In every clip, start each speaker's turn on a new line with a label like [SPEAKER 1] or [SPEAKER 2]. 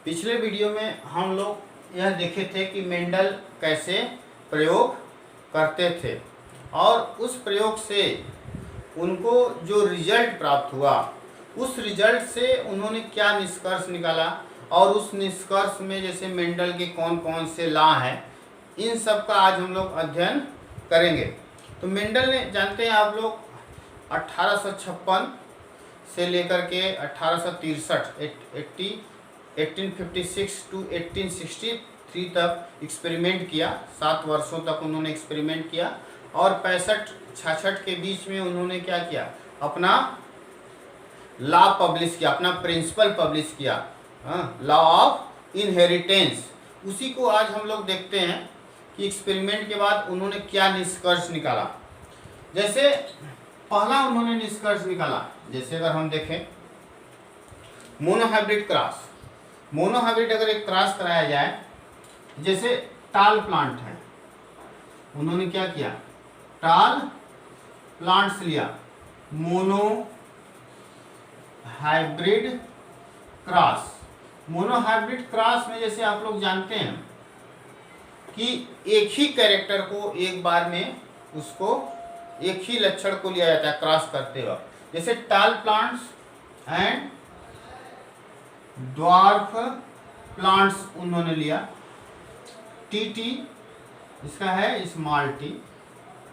[SPEAKER 1] पिछले वीडियो में हम लोग यह देखे थे कि मेंडल कैसे प्रयोग करते थे और उस प्रयोग से उनको जो रिजल्ट प्राप्त हुआ उस रिजल्ट से उन्होंने क्या निष्कर्ष निकाला और उस निष्कर्ष में जैसे मेंडल के कौन कौन से लॉ हैं, इन सब का आज हम लोग अध्ययन करेंगे। तो मेंडल ने, जानते हैं आप लोग, 1856 से लेकर के 1863 1856 टू 1863 तक एक्सपेरिमेंट किया। 7 वर्षों तक उन्होंने एक्सपेरिमेंट किया और 65-66 के बीच में उन्होंने क्या किया, अपना लॉ पब्लिश किया, अपना प्रिंसिपल पब्लिश किया, लॉ ऑफ इनहेरिटेंस। उसी को आज हम लोग देखते हैं कि एक्सपेरिमेंट के बाद उन्होंने क्या निष्कर्ष निकाला। जैसे पहला उन्होंने निष्कर्ष निकाला, जैसे अगर हम देखें मोनोहाइब्रिड क्रॉस। मोनोहाइब्रिड अगर एक क्रॉस कराया जाए, जैसे टाल प्लांट है, उन्होंने क्या किया, टाल प्लांट्स लिया, mono hybrid cross. Monohybrid cross में जैसे आप लोग जानते हैं कि एक ही कैरेक्टर को एक बार में उसको एक ही लक्षण को लिया जाता है क्रॉस करते वक्त। जैसे टाल प्लांट्स एंड ड्वार्फ प्लांट्स उन्होंने लिया। टी इसका है स्मॉल टी।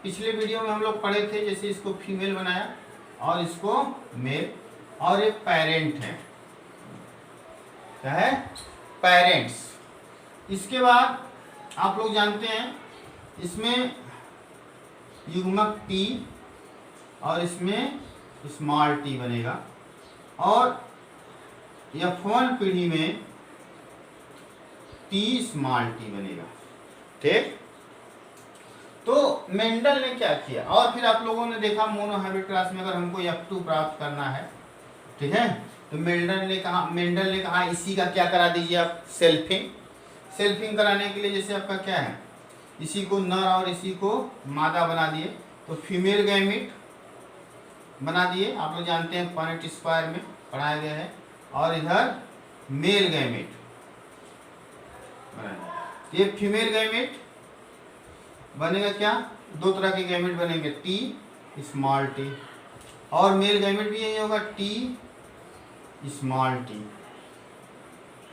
[SPEAKER 1] पिछले वीडियो में हम लोग पढ़े थे, जैसे इसको फीमेल बनाया और इसको मेल, और एक पेरेंट है, क्या है, पेरेंट्स। इसके बाद आप लोग जानते हैं इसमें युग्मक टी और इसमें स्मॉल टी बनेगा, और F1 पीढ़ी में टी स्मॉल टी बनेगा। ठीक, तो मेंडल ने क्या किया, और फिर आप लोगों ने देखा मोनोहाइब्रिड क्रॉस में अगर हमको F2 प्राप्त करना है, ठीक है, तो मेंडल ने कहा इसी का क्या करा दीजिए आप, सेल्फिंग। सेल्फिंग कराने के लिए जैसे आपका क्या है, इसी को नर और इसी को मादा बना दिए, तो फीमेल गैमिट बना दिए। आप लोग जानते हैं पॉइंट स्क्वायर में पढ़ाया गया है, और इधर मेल गैमिट बनाया। ये फीमेल गैमिट बनेगा क्या, 2 तरह के गैमिट बनेंगे, टी स्मॉल टी, और मेल गैमिट भी यही होगा, टी स्मॉल टी।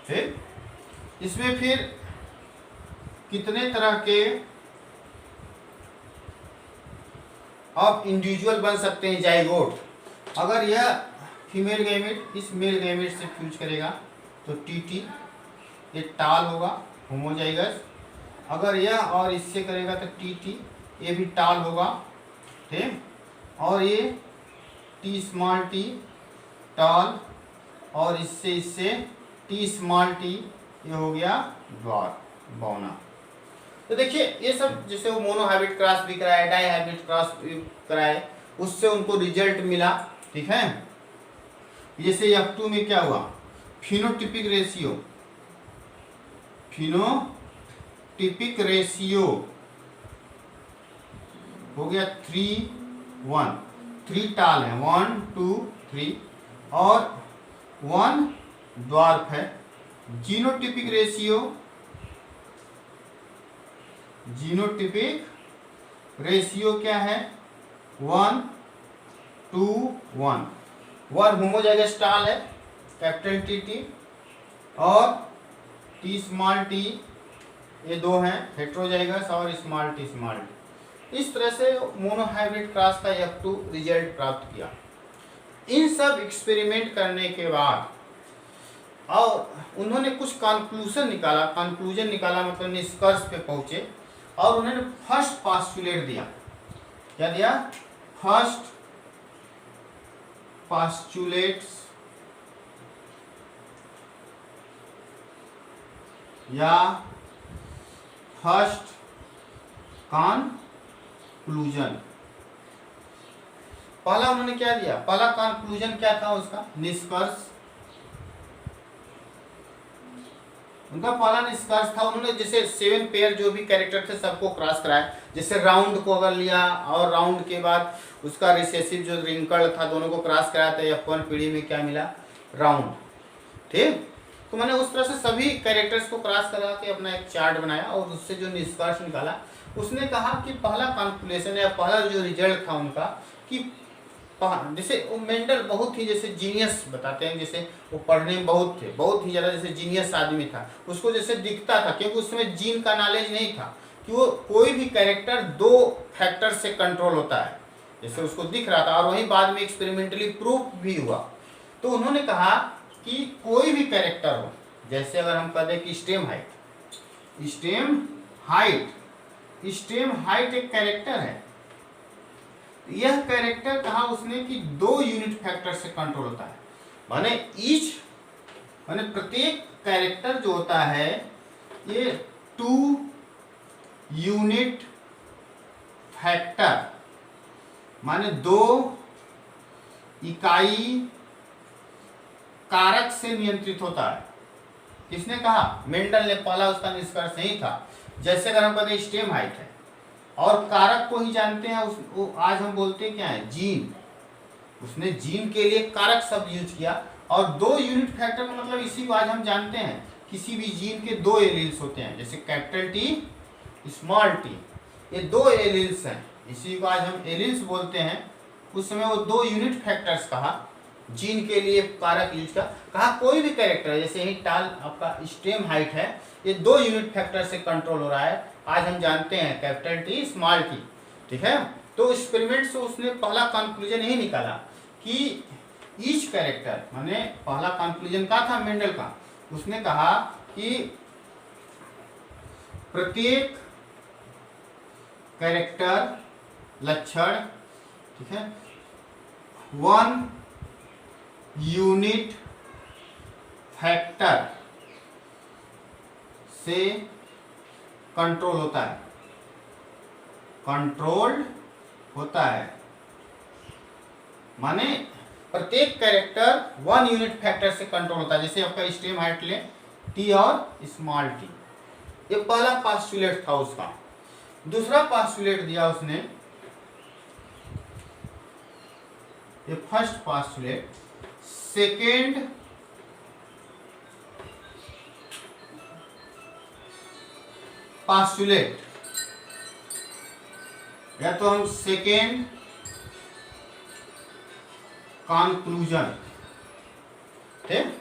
[SPEAKER 1] ठीक, इसमें फिर कितने तरह के अब इंडिविजुअल बन सकते हैं, जाइगोट। अगर यह फीमेल गैमेट इस मेल गैमेट से फ्यूज करेगा तो टी ये टाल होगा, होमोजाइगस। अगर यह और इससे करेगा तो टी ये भी टाल होगा। ठीक, और ये टी स्मॉल टी टाल, और इससे टी स्मॉल टी ये हो गया ड्वार्फ, बौना। तो देखिए ये सब, जैसे वो मोनोहाइब्रिड क्रॉस भी कराए, डाईहाइब्रिड क्रॉस भी कराए, उससे उनको रिजल्ट मिला। ठीक है, जैसे F2 में क्या हुआ, फिनोटिपिक रेशियो हो गया 3:1, 3 टाल है, 1 2 3, और 1 ड्वार्फ है। जीनोटिपिक रेशियो क्या है, 1 2 1। 1 होमोजाइगस टाल है, कैपिटल टी, और टी स्मॉल टी ये 2 हैं, हेट्रोजाइगस और स्मॉल टी। इस तरह से मोनोहाइब्रिड क्रॉस का F2 रिजल्ट प्राप्त किया। इन सब एक्सपेरिमेंट करने के बाद और उन्होंने कुछ कंक्लूजन निकाला, मतलब निष्कर्ष पे पहुंचे, और उन्होंने फर्स्ट पास्टुलेट दिया। क्या दिया, फर्स्ट पास्टुलेट्स या फर्स्ट कंक्लूजन। पहला उन्होंने क्या दिया, पहला कंक्लूजन क्या था, उसका निष्कर्ष, उनका पहला निष्कर्ष था, उन्होंने जैसे 7 पेयर जो भी कैरेक्टर थे सबको क्रॉस कराया। जैसे राउंड को अगर लिया और राउंड के बाद उसका रिसेसिव जो रिंकल था दोनों को क्रॉस कराया, तो F1 पीढ़ी में क्या मिला, राउंड। ठीक, तो मैंने उस तरह से सभी कैरेक्टर्स को क्रॉस करा के अपना एक चार्ट बनाया और उससे जो निष्कर्ष निकाला, उसने कहा कि पहला कैलकुलेशन या पहला जो रिजल्ट था उनका कि जैसे वो मेंडल बहुत ही जैसे जीनियस बताते हैं, जैसे वो पढ़ने में बहुत ही ज़्यादा जैसे जीनियस आदमी था, उसको जैसे दिखता था क्योंकि उस समय जीन का नॉलेज नहीं था कि वो कोई भी कैरेक्टर 2 फैक्टर से कंट्रोल होता है, जैसे उसको दिख रहा था और वहीं बाद में एक्सपेरिमेंटली प्रूफ भी हुआ। तो उन्होंने कहा कि कोई भी कैरेक्टर हो, जैसे अगर हम कह दें कि स्टेम हाइट एक कैरेक्टर है, यह कैरेक्टर कहा उसने कि 2 यूनिट फैक्टर से कंट्रोल होता है, माने प्रत्येक कैरेक्टर जो होता है ये 2 यूनिट फैक्टर माने 2 इकाई कारक से नियंत्रित होता है। किसने कहा? मेंडल ने, पहला उसका निष्कर्ष नहीं था। जैसे अगर हम कहते हैं स्टेम हाइट है और कारक को ही जानते हैं, आज हम बोलते हैं क्या है, जीन। उसने जीन के लिए कारक शब्द यूज किया और 2 यूनिट फैक्टर का मतलब इसी को आज हम जानते हैं, किसी भी जीन के 2 एलील्स होते हैं, जैसे कैपिटल टी स्मॉल टी, ये 2 एलील्स हैं, इसी को आज हम एलील्स बोलते हैं। उस समय वो 2 यूनिट फैक्टर्स कहा, जीन के लिए कारक यूज कहा कोई भी कैरेक्टर जैसे ही टाल आपका स्टेम हाइट है, ये 2 यूनिट फैक्टर से कंट्रोल हो रहा है, आज हम जानते हैं कैपिटल टी स्मॉल टी, ठीक है। तो एक्सपेरिमेंट से उसने पहला कंक्लूजन यही निकाला कि ईच कैरेक्टर, माने पहला कंक्लूजन का था मेंडल का, उसने कहा कि प्रत्येक कैरेक्टर लक्षण, ठीक है, 1 यूनिट फैक्टर से कंट्रोल होता है, माने प्रत्येक कैरेक्टर 1 यूनिट फैक्टर से कंट्रोल होता है। जैसे आपका स्टेम हाइट ले टी और स्मॉल टी, ये पहला पास्टुलेट था उसका। दूसरा पास्टुलेट दिया उसने, ये फर्स्ट पास्टुलेट। सेकेंड पास्टुलेट, या तो हम सेकेंड कंक्लूजन, ठीक।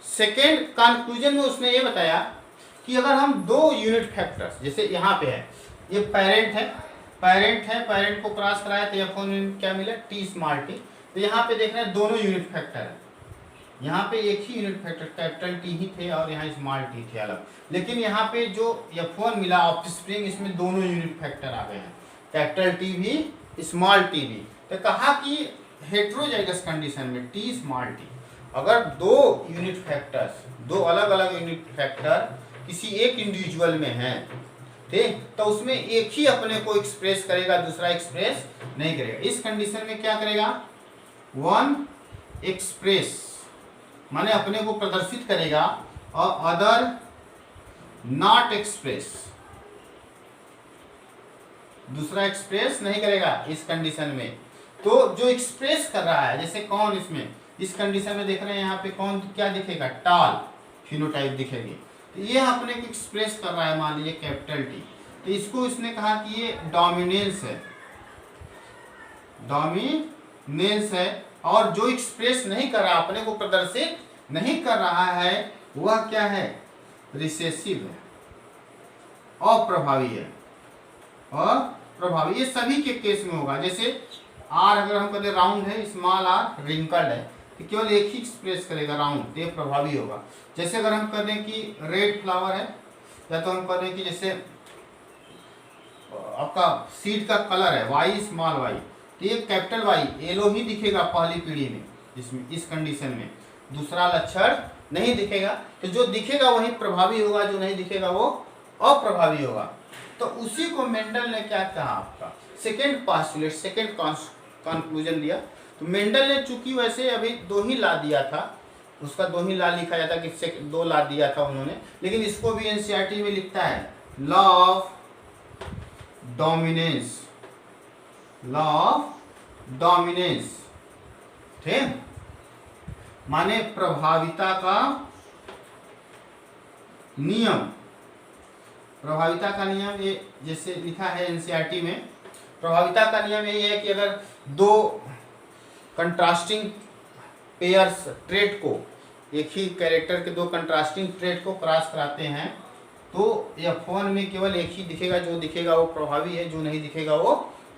[SPEAKER 1] सेकेंड कंक्लूजन में उसने ये बताया कि अगर हम 2 यूनिट फैक्टर्स, जैसे यहाँ पे है, ये पेरेंट को क्रॉस कराया तो F1 क्या मिला, टी स्मॉल टी। तो यहाँ पे देख रहे हैं दोनों यूनिट फैक्टर है, यहाँ पे एक ही यूनिट फैक्टर कैपिटल टी ही थे और यहाँ स्मॉल टी थे अलग, लेकिन यहाँ पे जो F1 मिला ऑफस्प्रिंग, इसमें दोनों यूनिट फैक्टर आ गए हैं, कैपिटल टी भी स्मॉल टी भी। तो कहा कि हेट्रोजाइगस कंडीशन में टी स्मॉल टी, अगर 2 यूनिट फैक्टर्स, 2 अलग अलग यूनिट फैक्टर किसी एक इंडिविजुअल में हैं, ठीक, तो उसमें एक ही अपने को एक्सप्रेस करेगा, दूसरा एक्सप्रेस नहीं करेगा। इस कंडीशन में क्या करेगा, 1 एक्सप्रेस माने अपने को प्रदर्शित करेगा और अदर नॉट एक्सप्रेस, दूसरा एक्सप्रेस नहीं करेगा इस कंडीशन में। तो जो एक्सप्रेस कर रहा है, जैसे कौन, इसमें इस कंडीशन में देख रहे हैं यहाँ पे कौन क्या दिखेगा, टाल फिनोटाइप दिखेगी, तो ये अपने को एक्सप्रेस कर रहा है, मान लीजिए कैपिटल टी। तो इसको इसने कहा कि ये डोमिनेंस है, और जो एक्सप्रेस नहीं कर रहा, अपने को प्रदर्शित नहीं कर रहा है, वह क्या है, रिसेसिव है, अप्रभावी है, अप्रभावी। ये सभी के केस में होगा। जैसे आर अगर हम कहते राउंड है, स्मॉल आर रिंकल्ड है, तो केवल एक ही एक्सप्रेस करेगा राउंड, ये प्रभावी होगा। जैसे अगर हम कहते हैं कि रेड फ्लावर है, या तो हम कहते हैं कि जैसे आपका सीड का कलर है वाई स्मॉल वाई, तो ये कैपिटल वाई येलो ही दिखेगा पहली पीढ़ी में, इसमें इस कंडीशन में दूसरा लक्षण नहीं दिखेगा। तो जो दिखेगा वही प्रभावी होगा, जो नहीं दिखेगा वो अप्रभावी होगा। तो उसी को मेंडल ने क्या कहा, आपका सेकेंड पास्टुलेट, सेकेंड कंक्लूजन दिया। तो मेंडल ने चूंकि वैसे अभी 2 ही ला दिया था, उसका 2 ही ला लिखा जाता कि 2 ला दिया था उन्होंने, लेकिन इसको भी एनसीईआरटी में लिखता है लॉ ऑफ डोमिनेंस, ठीक, माने प्रभाविता का नियम, प्रभाविता का नियम ये जैसे लिखा है एनसीईआरटी में, प्रभाविता का नियम यही है कि अगर दो कंट्रास्टिंग पेयर्स ट्रेट को, एक ही कैरेक्टर के दो कंट्रास्टिंग ट्रेट को क्रॉस कराते हैं तो F1 में केवल एक ही दिखेगा, जो दिखेगा वो प्रभावी है, जो नहीं दिखेगा वो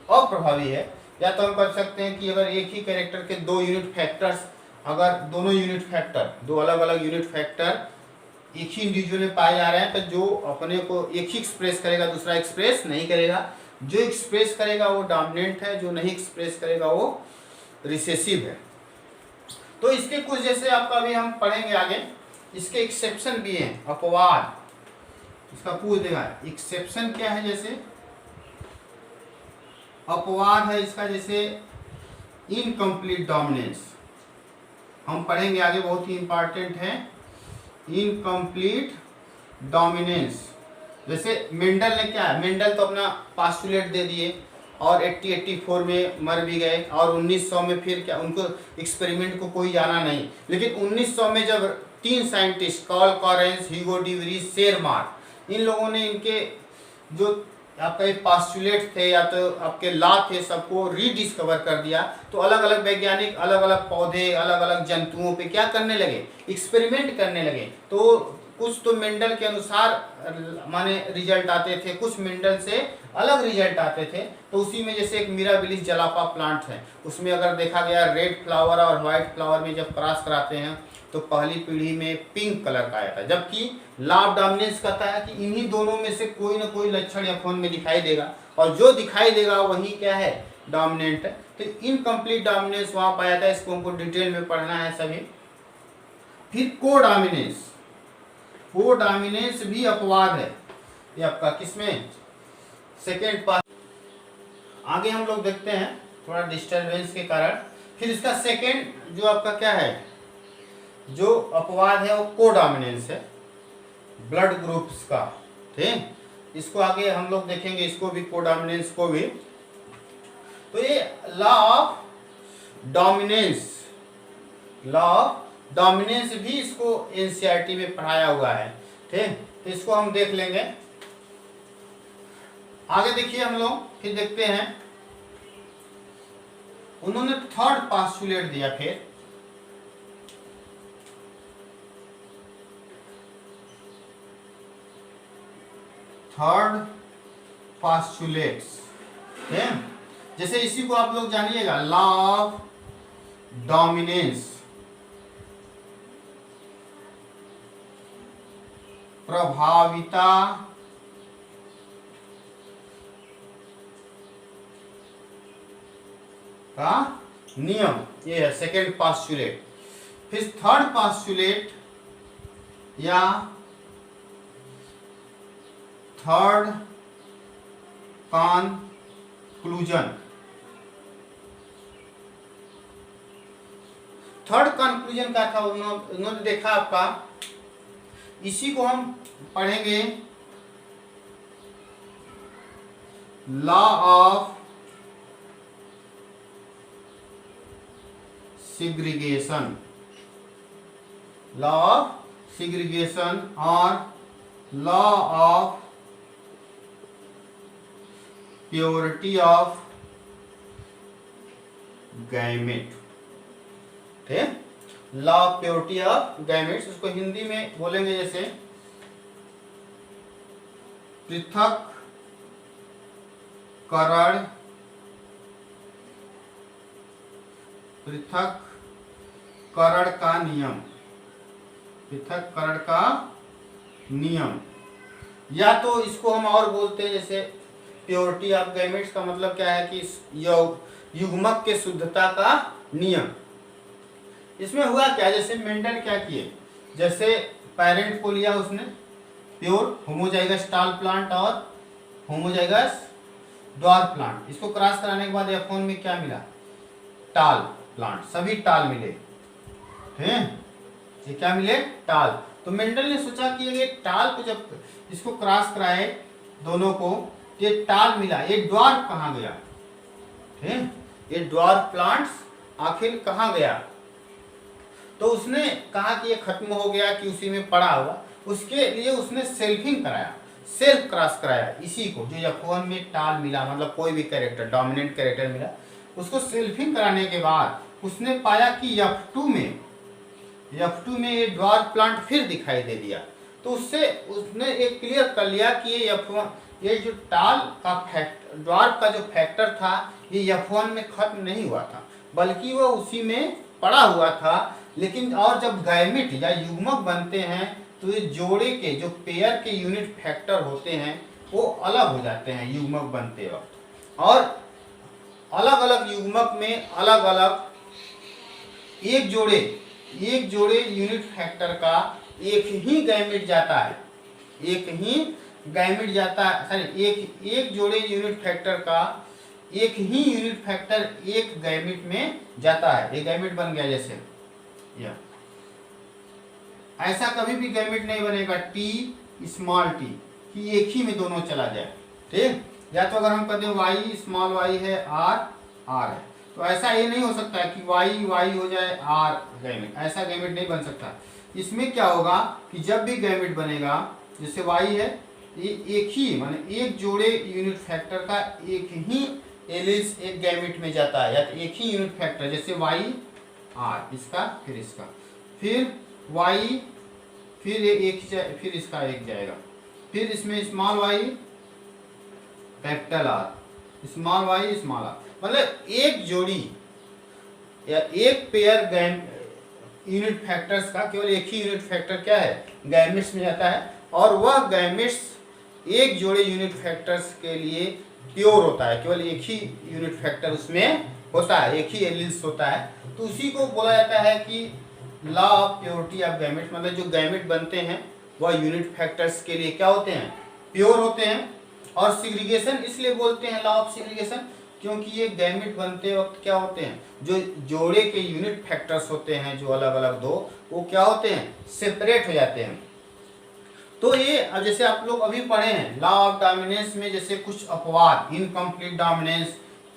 [SPEAKER 1] अप्रभावी है। या तो हम कर सकते हैं कि अगर एक ही कैरेक्टर के दो यूनिट फैक्टर्स, अगर दोनों यूनिट फैक्टर, दो अलग अलग यूनिट फैक्टर एक ही इंडिविजुअल में पाए जा रहे हैं, तो जो अपने को एक ही एक्सप्रेस करेगा दूसरा एक्सप्रेस नहीं करेगा, जो एक्सप्रेस करेगा वो डोमिनेंट है, जो नहीं एक्सप्रेस करेगा वो रिसेसिव है। तो इसके कुछ जैसे आपका अभी हम पढ़ेंगे आगे, इसके एक्सेप्शन भी हैं, अपवाद इसका पूछ देगा। एक्सेप्शन क्या है, जैसे अपवाद है इसका, जैसे इनकम्प्लीट डोमिनेंस, हम पढ़ेंगे आगे, बहुत ही इंपॉर्टेंट है इनकम्प्लीट डोमिनेंस। जैसे मेंडल ने क्या है, मेंडल तो अपना पास्टुलेट दे दिए और 80-84 में मर भी गए, और 1900 में फिर क्या, उनको एक्सपेरिमेंट को कोई जाना नहीं, लेकिन 1900 में जब 3 scientist Carl Correns, Hugo de Vries, Tschermak, इन लोगों ने इनके जो आपका पास्टुलेट थे या तो आपके लॉ थे सबको रीडिस्कवर कर दिया, तो अलग अलग वैज्ञानिक अलग अलग पौधे, अलग अलग जंतुओं पे क्या करने लगे, एक्सपेरिमेंट करने लगे। तो कुछ तो मेंडल के अनुसार माने रिजल्ट आते थे, कुछ मेंडल से अलग रिजल्ट आते थे। तो उसी में जैसे एक मिराबिलिस जलापा प्लांट है, उसमें अगर देखा गया रेड फ्लावर और व्हाइट फ्लावर में जब क्रॉस कराते हैं तो पहली पीढ़ी में पिंक कलर का आया था, जबकि लॉ ऑफ डोमिनेंस कहता है कि इन्हीं दोनों में से कोई ना कोई लक्षण F1 में दिखाई देगा, और जो दिखाई देगा वही क्या है, डोमिनेंट है। तो इनकम्प्लीट डोमिनेंस वहां पाया था, इसको हमको डिटेल में पढ़ना है सभी। फिर कोडोमिनेंस, कोडोमिनेंस भी अपवाद है, ये आपका किसमें, सेकेंड पार्ट। आगे हम लोग देखते हैं थोड़ा डिस्टर्बेंस के कारण। फिर इसका सेकेंड जो आपका क्या है, जो अपवाद है वो कोडोमिनेंस है, ब्लड ग्रुप्स का, ठीक। इसको आगे हम लोग देखेंगे, इसको भी, कोडोमिनेंस को भी। तो ये law of dominance, law of dominance भी इसको एनसीईआरटी में पढ़ाया हुआ है, ठीक। तो इसको हम देख लेंगे आगे। देखिए हम लोग फिर देखते हैं, उन्होंने थर्ड पास्टुलेट दिया, फिर थर्ड पास्टुलेट्स, जैसे इसी को आप लोग जानिएगा, लॉ ऑफ डोमिनेंस, प्रभाविता का नियम, ये है सेकेंड पास्टुलेट। फिर थर्ड पास्टुलेट या थर्ड कॉन्क्लूजन, थर्ड कॉन्क्लूजन का था, उन्होंने देखा आपका, इसी को हम पढ़ेंगे, law of segregation, law of segregation और law of purity of gamete, ठीक। Law of purity of gametes, उसको हिंदी में बोलेंगे जैसे पृथक करण, पृथक करण का नियम, पृथक करण का नियम। या तो इसको हम और बोलते हैं जैसे प्योरिटी ऑफ गैमेट्स का मतलब क्या है कि युग्मक के शुद्धता का नियम। इसमें हुआ क्या, जैसे मेंडल क्या किए, जैसे पेरेंट को लिया उसने प्योर होमोजाइगस टाल प्लांट और होमोजाइगस ड्वार्फ प्लांट, इसको क्रॉस कराने के बाद F1 में क्या मिला, टाल प्लांट, सभी टाल मिले, हैं ये क्या मिले, टाल। तो मेंडल ने सोचा कि ये टाल को जब इसको क्रॉस कराए दोनों को, ये टाल मिला, ये ड्वार्फ कहाँ गया, ठीक, ये ड्वार्फ प्लांट्स आखिर कहाँ गया। तो उसने कहा कि ये खत्म हो गया कि उसी में पड़ा हुआ, उसके लिए उसने सेल्फिंग कराया, सेल्फ क्रॉस कराया इसी को, जो F1 में टाल मिला, मतलब कोई भी कैरेक्टर डोमिनेंट कैरेक्टर मिला, उसको सेल्फिंग कराने के बाद उसने पाया कि F2 में ये ड्वार्फ प्लांट फिर दिखाई दे दिया। तो उससे उसने एक क्लियर कर लिया कि ये जो टाल का ड्वार्फ का जो फैक्टर था ये F1 में खत्म नहीं हुआ था, बल्कि वो उसी में पड़ा हुआ था। लेकिन और जब गैमेट या युग्मक बनते हैं तो ये जोड़े के जो पेयर के यूनिट फैक्टर होते हैं वो अलग हो जाते हैं युग्मक बनते वक्त, और अलग अलग युग्मक में अलग अलग एक जोड़े यूनिट फैक्टर का एक ही गैमेट जाता है, एक जोड़े यूनिट फैक्टर का एक ही यूनिट फैक्टर एक गैमेट में जाता है। एक गैमेट बन गया जैसे या ऐसा कभी भी गैमेट नहीं बनेगा टी स्मॉल टी कि एक ही में दोनों चला जाए, ठीक। या तो अगर हम कहते हैं वाई स्मॉल वाई है आर आर है, तो ऐसा ये नहीं हो सकता है कि वाई वाई हो जाए आर गैमेट, ऐसा गैमेट नहीं बन सकता। इसमें क्या होगा कि जब भी गैमेट बनेगा, जैसे वाई है, ये एक ही माने एक जोड़े यूनिट फैक्टर का एक ही एलिस एक गैमेट में जाता है, या तो एक ही यूनिट फैक्टर, जैसे वाई आर, इसका फिर इसका, फिर वाई, फिर एक फिर इसका एक जाएगा, फिर इसमें small y capital r, small y small r, मतलब एक जोड़ी या एक पेयर यूनिट फैक्टर्स का केवल एक ही यूनिट फैक्टर क्या है गैमेट्स में जाता है, और वह गैमेट्स एक जोड़े यूनिट फैक्टर्स के लिए प्योर होता है, केवल एक ही यूनिट फैक्टर उसमें होता है, एक ही एलिल्स होता है। तो उसी को बोला जाता है कि law of purity of gamete, मतलब जो गैमेट बनते हैं वह यूनिट फैक्टर्स के लिए क्या होते हैं, प्योर होते हैं। और सिग्रीगेशन इसलिए बोलते हैं लॉ ऑफ सिग्रीगेशन, क्योंकि ये गैमेट बनते वक्त क्या होते हैं, जो जोड़े के यूनिट फैक्टर्स होते हैं जो अलग अलग दो, वो क्या होते हैं, सेपरेट हो जाते हैं। तो ये अब जैसे आप लोग अभी पढ़े हैं लॉ ऑफ डोमिनेंस में, जैसे कुछ अपवाद, इनकम्प्लीट डोमिनेंस,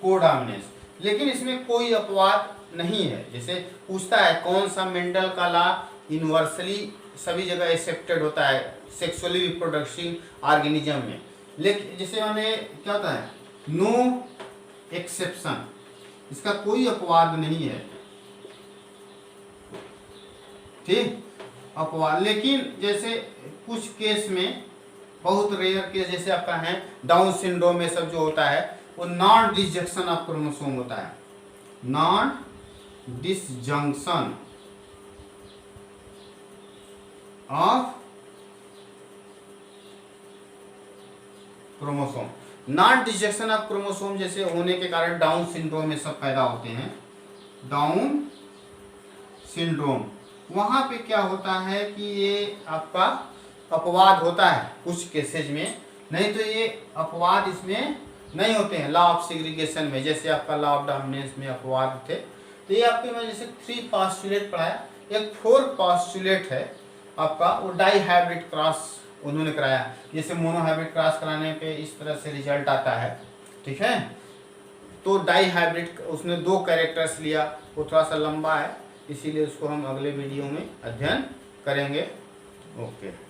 [SPEAKER 1] को डोमिनेंस, लेकिन इसमें कोई अपवाद नहीं है। जैसे पूछता है कौन सा मेंडल का लॉ यूनिवर्सली सभी जगह एक्सेप्टेड होता है सेक्सुअली रिप्रोडक्टिव ऑर्गेनिज्म में, लेकिन जैसे मैंने क्या होता है नो एक्सेप्शन, इसका कोई अपवाद नहीं है, ठीक, अपवाद। लेकिन जैसे कुछ केस में, बहुत रेयर केस, जैसे आपका है डाउन सिंड्रोम में सब जो होता है वो नॉन डिसजंक्शन ऑफ क्रोमोसोम होता है, non disjunction of chromosome, non disjunction of chromosome जैसे होने के कारण डाउन सिंड्रोम में सब पैदा होते हैं। डाउन सिंड्रोम वहां पे क्या होता है कि ये आपका अपवाद होता है कुछ केसेज में, नहीं तो ये अपवाद इसमें नहीं होते हैं लॉ ऑफ सेग्रीगेशन में, जैसे आपका लॉ ऑफ डोमिनेंस में अपवाद थे। तो ये आपके मैं जैसे 3 पोस्टुलेट पढ़ाया, एक 4 पोस्टुलेट है आपका, वो डाई हाइब्रिड क्रॉस उन्होंने कराया, जैसे मोनो हाइब्रिड क्रॉस कराने पे इस तरह से रिजल्ट आता है, ठीक है। तो डाई हाइब्रिड उसने 2 कैरेक्टर्स लिया, वो थोड़ा सा लंबा है, इसीलिए उसको हम अगले वीडियो में अध्ययन करेंगे। ओके।